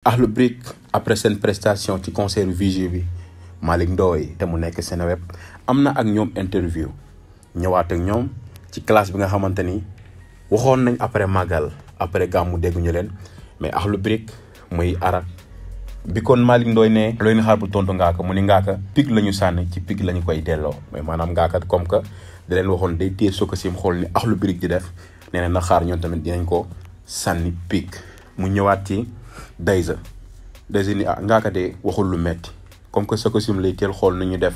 Akhlou Brick après seen prestation ci concert Vigie bi Malick Ndoye te mu nekk Seneweb am na ak ñoom interview ñëwaat ak ñoom ci classe bi nga xamante ni waxoon nañ après màggal après gàmmu dégguñu leen mais Akhlou Brick muy ara bi kon Malick Ndoye ne looy na xaar bu tontu Ngaaka mu ni Ngaaka pig la ñu sànni ci pig la ñu koy delloo mais maanaam Ngaaka comme que da leen waxoon day téye Sococim xool ni Akhlou Brick di def nee na xaar ñoom tamit dinañ ko sànni pig mu ñëwaat ci Dayza ni Ngaaka de waxul lu metti comme que Sococim lay teel xool nañu def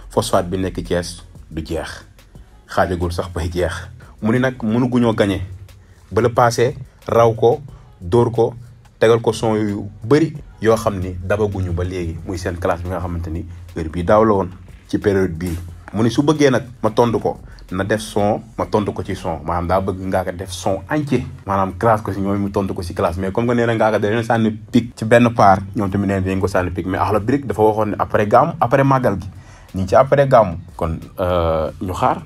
phosphate bi nekk Thiès du jeex xaajagul sax bay jeex mu ni nag mënuguñoo gañe ba la passé raw ko dóor ko tegal ko son yu bëri yoo xam ni dabaguñu ba léegi muy seen classe bi nga xamante ni heure bii daaw la woon ci période bii mu ni su bëggee nag ma tontu ko na def son ma tontu ko ci son maanaam daa bëgg Ngaaka def son entier maanaam classe ko si ñoom mu tontu ko si classe mais comme que nee na Ngaaka da leen sànni pic ci benn part ñoom tamit nee nañ ko sànni pic mais Akhlou Brick dafa waxoon ne après gàmmu après màggal gi ñu ngi ci après gàmmu kon ñu xaar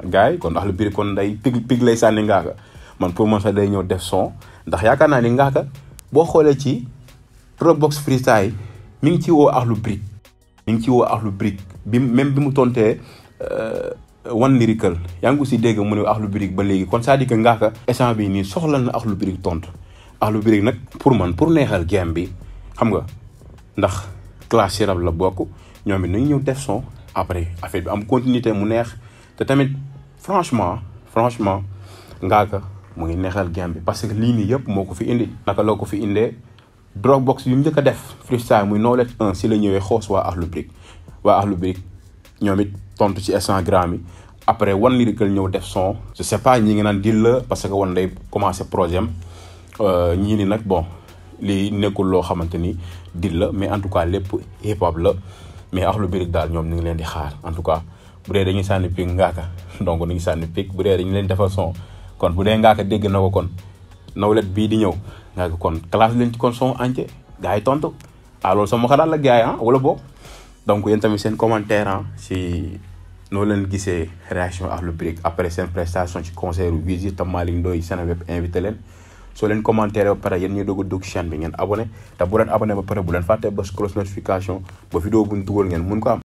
gars yi kon Akhlou Brick kon day pig lay sànni Ngaaka man pour man sax day ñëw def son ndax yaakaar naa ni Ngaaka boo xoolee ci Dropbox freestyle mi ngi ci woo Akhlou Brick bi même bi mu tontee One Lyrical yaa ngi ko si dégg mu ne Akhlou Brick ba léegi kon c'est-à-dire que Ngaaka instant bi nii soxla na Akhlou Brick tontu Akhlou Brick nag pour neexal game bi xam nga ndax classe ci rab la bokk ñoom it nañu ñëw def son après affaire bi am continuité mu neex te tamit franchement Ngaaka mu ngi neexal game bi parce que lii nii yëpp moo ko fi indi naka loo ko fi indee Dropbox yu njëkk a def freestyle muy Knowledge 1 si la ñëwee xoos waa Akhlou Brick ñoom it tontu ci Instagram yi après One Lyrical ñëw def son je sais pas ñi ngi naan dil la parce que One day commencé projet am ñii ni nag bon lii nekkul loo xamante ni dil la mais en tout cas lépp hip hop la mais Akhlou Brick daal ñoom ñu ngi leen di xaar en tout cas bu dee dañuy sànni pic Ngaaka donc ñu ngi sànni pic bu dee dañu leen defal son kon bu dee Ngaaka dégg na ko kon nawlet bii di ñëw Ngaaka kon classe leen ci kon son entier gars yi tontu loolu sama xalaat la gars yi wala boog donc yéen tamit seen commentaire si noo leen gisee réaction Akhlou Brick après seen prestation ci concert Vigie te Malick Ndoye Seneweb invité leen soo leen commentaire ba pare yéen ñuy doog a dugg chaîne bi ngeen abonné te bu leen abonné ba pare bu leen fàtte bës cloche notification ba vidéo bu ñu dugal ngeen mun ko am